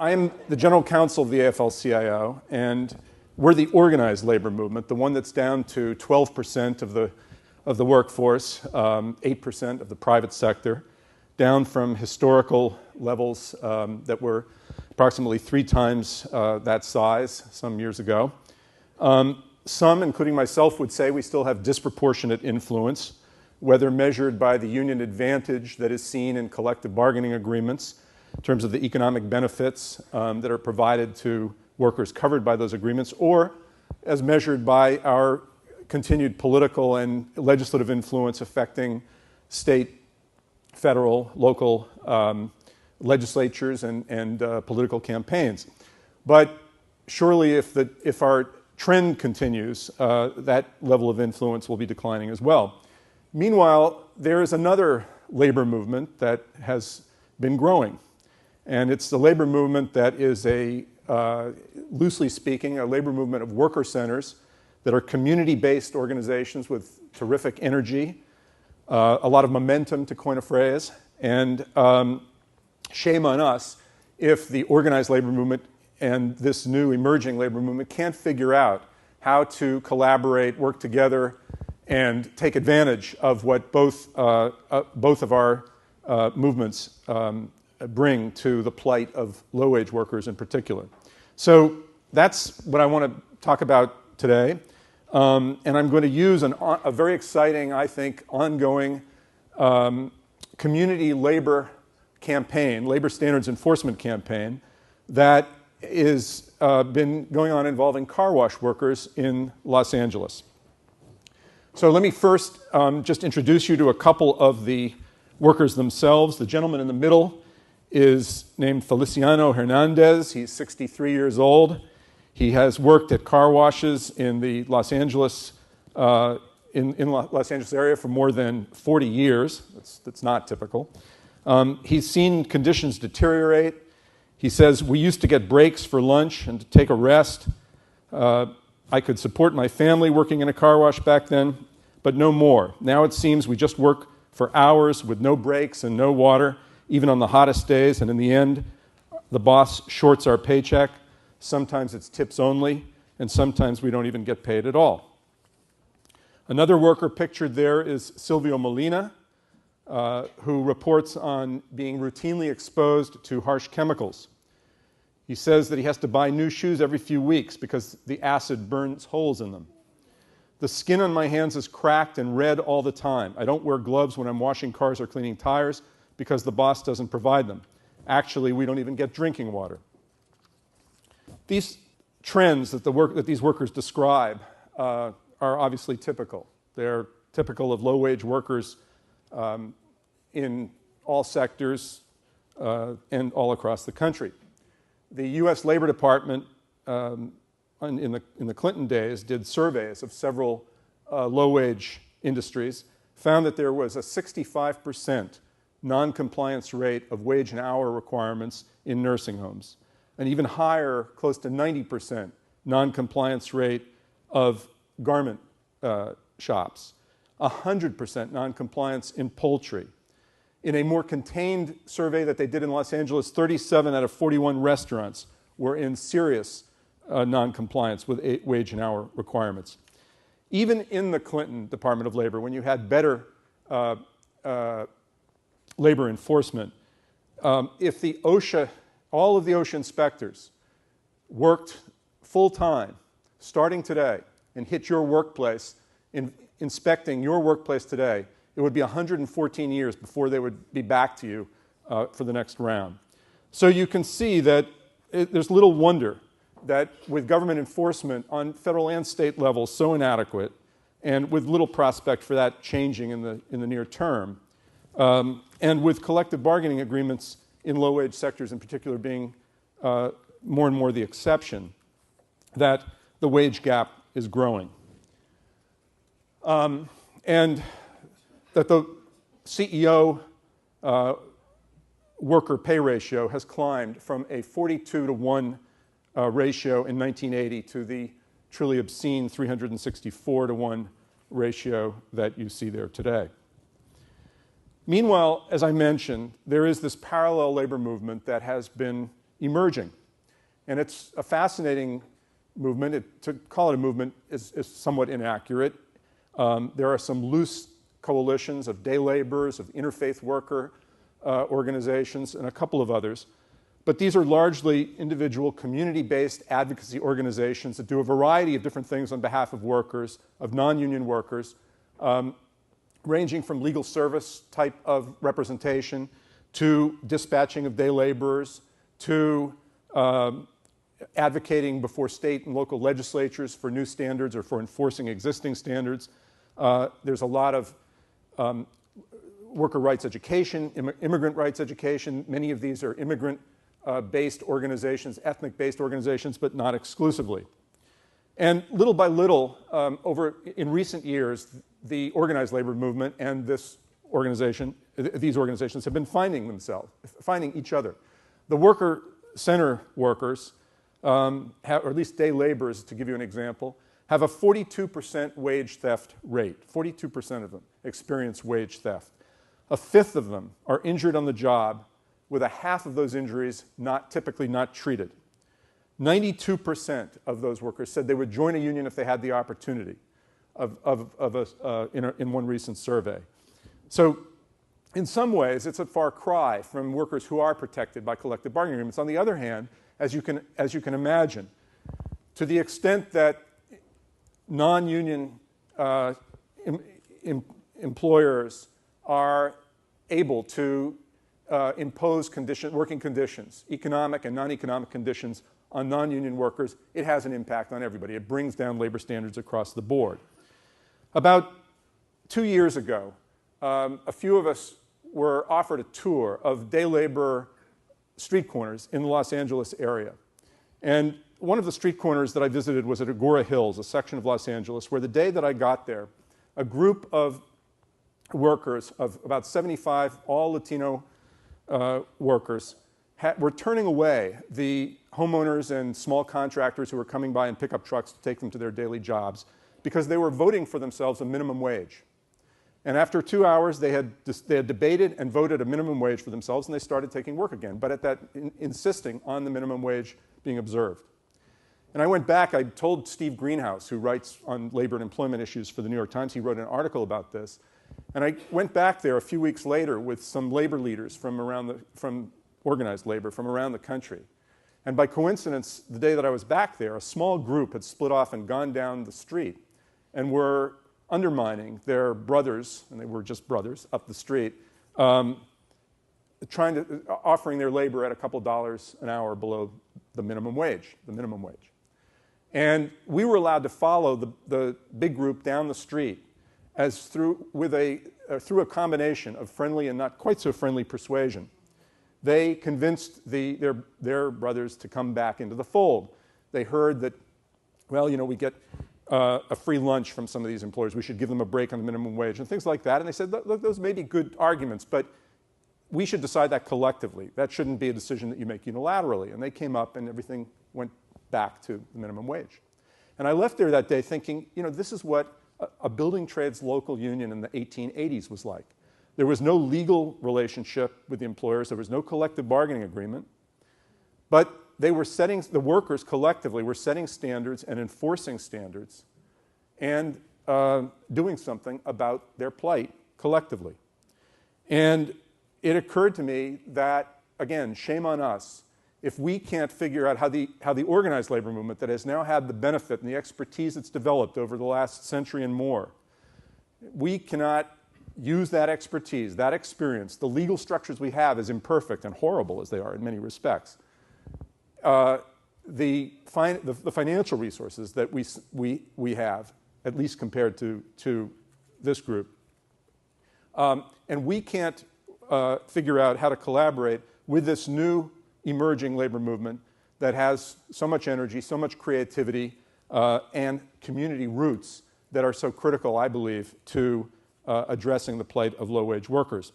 I'm the general counsel of the afl-cio, and we're the organized labor movement, the one that's down to 12% of the workforce, 8% of the private sector, down from historical levels that were approximately 3 times that size some years ago. Some, including myself, would say we still have disproportionate influence, whether measured by the union advantage that is seen in collective bargaining agreements in terms of the economic benefits that are provided to workers covered by those agreements, or as measured by our continued political and legislative influence affecting state, federal, local legislatures and political campaigns. But surely if our trend continues, that level of influence will be declining as well. Meanwhile, there is another labor movement that has been growing. And it's the labor movement that is loosely speaking, a labor movement of worker centers that are community-based organizations with terrific energy, a lot of momentum, to coin a phrase, and shame on us if the organized labor movement and this new emerging labor movement can't figure out how to collaborate, work together, and take advantage of what both of our movements bring to the plight of low-wage workers in particular. So that's what I want to talk about today. And I'm going to use a very exciting, I think, ongoing community labor campaign, labor standards enforcement campaign, that is been going on involving car wash workers in Los Angeles. So let me first just introduce you to a couple of the workers themselves. The gentleman in the middle is named Feliciano Hernandez. He's 63 years old. He has worked at car washes in the Los Angeles Los Angeles area for more than 40 years. That's not typical. He's seen conditions deteriorate. He says, "We used to get breaks for lunch and to take a rest. I could support my family working in a car wash back then, but no more. Now it seems we just work for hours with no breaks and no water, even on the hottest days, and in the end, the boss shorts our paycheck. Sometimes it's tips only, and sometimes we don't even get paid at all." Another worker pictured there is Silvio Molina, who reports on being routinely exposed to harsh chemicals. He says that he has to buy new shoes every few weeks because the acid burns holes in them. "The skin on my hands is cracked and red all the time. I don't wear gloves when I'm washing cars or cleaning tires because the boss doesn't provide them. Actually, we don't even get drinking water." These trends that these workers describe are obviously typical. They're typical of low-wage workers in all sectors and all across the country. The U.S. Labor Department in the Clinton days did surveys of several low-wage industries, found that there was a 65% non-compliance rate of wage and hour requirements in nursing homes, an even higher, close to 90% non-compliance rate of garment shops, 100% non-compliance in poultry. In a more contained survey that they did in Los Angeles, 37 out of 41 restaurants were in serious non-compliance with wage and hour requirements. Even in the Clinton Department of Labor, when you had better labor enforcement, if the OSHA, all of the OSHA inspectors worked full-time, starting today, and hit your workplace, inspecting your workplace today, it would be 114 years before they would be back to you for the next round. So you can see that there's little wonder that with government enforcement on federal and state levels so inadequate, and with little prospect for that changing in the near term, and with collective bargaining agreements in low-wage sectors in particular being more and more the exception, that the wage gap is growing. And that the CEO worker pay ratio has climbed from a 42-to-1 ratio in 1980 to the truly obscene 364-to-1 ratio that you see there today. Meanwhile, as I mentioned, there is this parallel labor movement that has been emerging. And it's a fascinating movement. To call it a movement is somewhat inaccurate. There are some loose coalitions of day laborers, of interfaith worker organizations, and a couple of others. But these are largely individual community-based advocacy organizations that do a variety of different things on behalf of workers, of non-union workers, ranging from legal service type of representation to dispatching of day laborers to advocating before state and local legislatures for new standards or for enforcing existing standards. There's a lot of worker rights education, immigrant rights education. Many of these are immigrant-based organizations, ethnic-based organizations, but not exclusively. And little by little, in recent years, the organized labor movement and these organizations have been finding each other. The worker center workers, or at least day laborers, to give you an example, have a 42% wage theft rate. 42% of them experience wage theft. A fifth of them are injured on the job, with a half of those injuries typically not treated. 92% of those workers said they would join a union if they had the opportunity in one recent survey. So in some ways, it's a far cry from workers who are protected by collective bargaining agreements. On the other hand, as you can imagine, to the extent that non-union employers are able to impose working conditions, economic and non-economic conditions, on non-union workers, it has an impact on everybody. It brings down labor standards across the board. About 2 years ago, a few of us were offered a tour of day labor street corners in the Los Angeles area. And one of the street corners that I visited was at Agora Hills, a section of Los Angeles, where the day that I got there, a group of workers of about 75, all Latino workers, were turning away the homeowners and small contractors who were coming by in pickup trucks to take them to their daily jobs because they were voting for themselves a minimum wage. And after 2 hours, they had debated and voted a minimum wage for themselves, and they started taking work again, but insisting on the minimum wage being observed. And I went back, I told Steve Greenhouse, who writes on labor and employment issues for the New York Times, he wrote an article about this. And I went back there a few weeks later with some labor leaders from organized labor from around the country. And by coincidence, the day that I was back there, a small group had split off and gone down the street and were undermining their brothers, and they were just brothers, up the street, offering their labor at a couple dollars an hour below the minimum wage. And we were allowed to follow the big group down the street through a combination of friendly and not quite so friendly persuasion. They convinced their brothers to come back into the fold. They heard that, well, we get a free lunch from some of these employers. We should give them a break on the minimum wage and things like that. And they said, look, those may be good arguments, but we should decide that collectively. That shouldn't be a decision that you make unilaterally. And they came up and everything went back to the minimum wage. And I left there that day thinking, this is what a building trades local union in the 1880s was like. There was no legal relationship with the employers. There was no collective bargaining agreement. But the workers collectively were setting standards and enforcing standards and doing something about their plight collectively. And it occurred to me that, again, shame on us if we can't figure out how the organized labor movement that has now had the benefit and the expertise it's developed over the last century and more, we cannot use that expertise, that experience, the legal structures we have, as imperfect and horrible as they are in many respects, the financial resources that we have, at least compared to this group, and we can't figure out how to collaborate with this new emerging labor movement that has so much energy, so much creativity, and community roots that are so critical, I believe, to addressing the plight of low-wage workers.